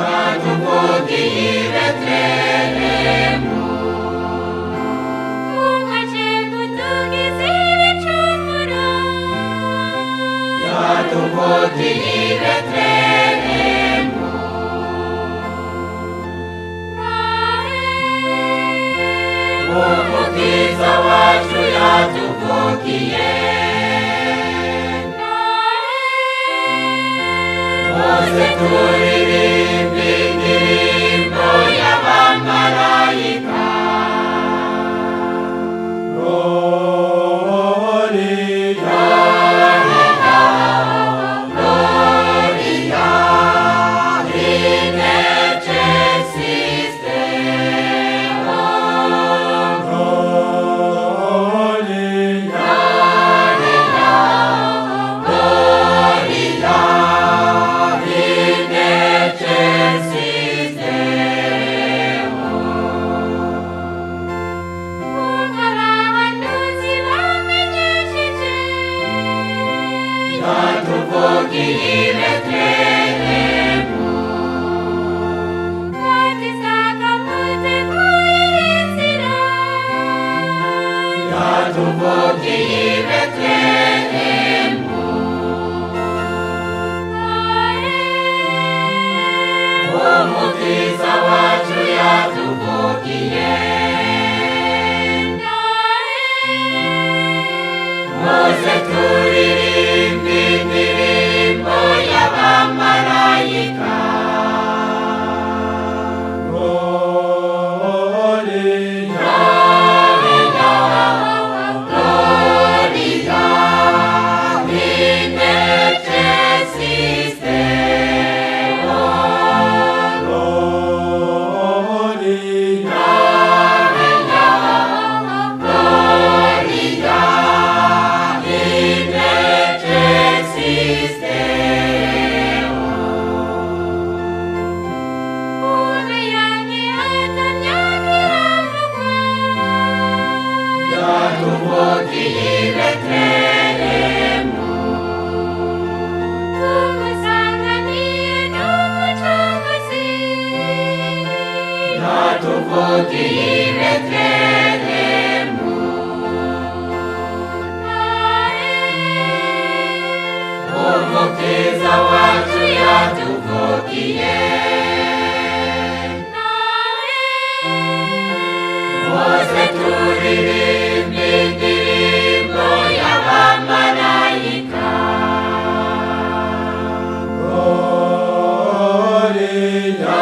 yatuvugiye i Betelehemu. Tumaze kutugiza ibicumuro, yatuvugiye i Betelehemu. Umukiza wacu yatuvugiye, muze turirimbe indirimbo y'abamarayika. Gloria, Gloria in excelsis Deo. Gloria, Gloria in excelsis Deo. abahanuzi bamenyesheje, yatuvugiye i Betelehemu. batisaka mutegurire inzira, Yatuvugiye i Betelehemu. Umukiza wacu yatuvugiye, muze turirimbe indirimbo y'abamarayika. Gloria, Gloria in excelsis Deo. Gloria, Gloria in excelsis Deo. umayange atanyagiramugwa, Yatuvugiye i Betelehemu. tumusanganiye n'umucunguzi, Yatuvugiye i Betelehemu. Umukiza wacu yatuvugiye, muze turirimbe indirimbo y'abamarayika. Gloria,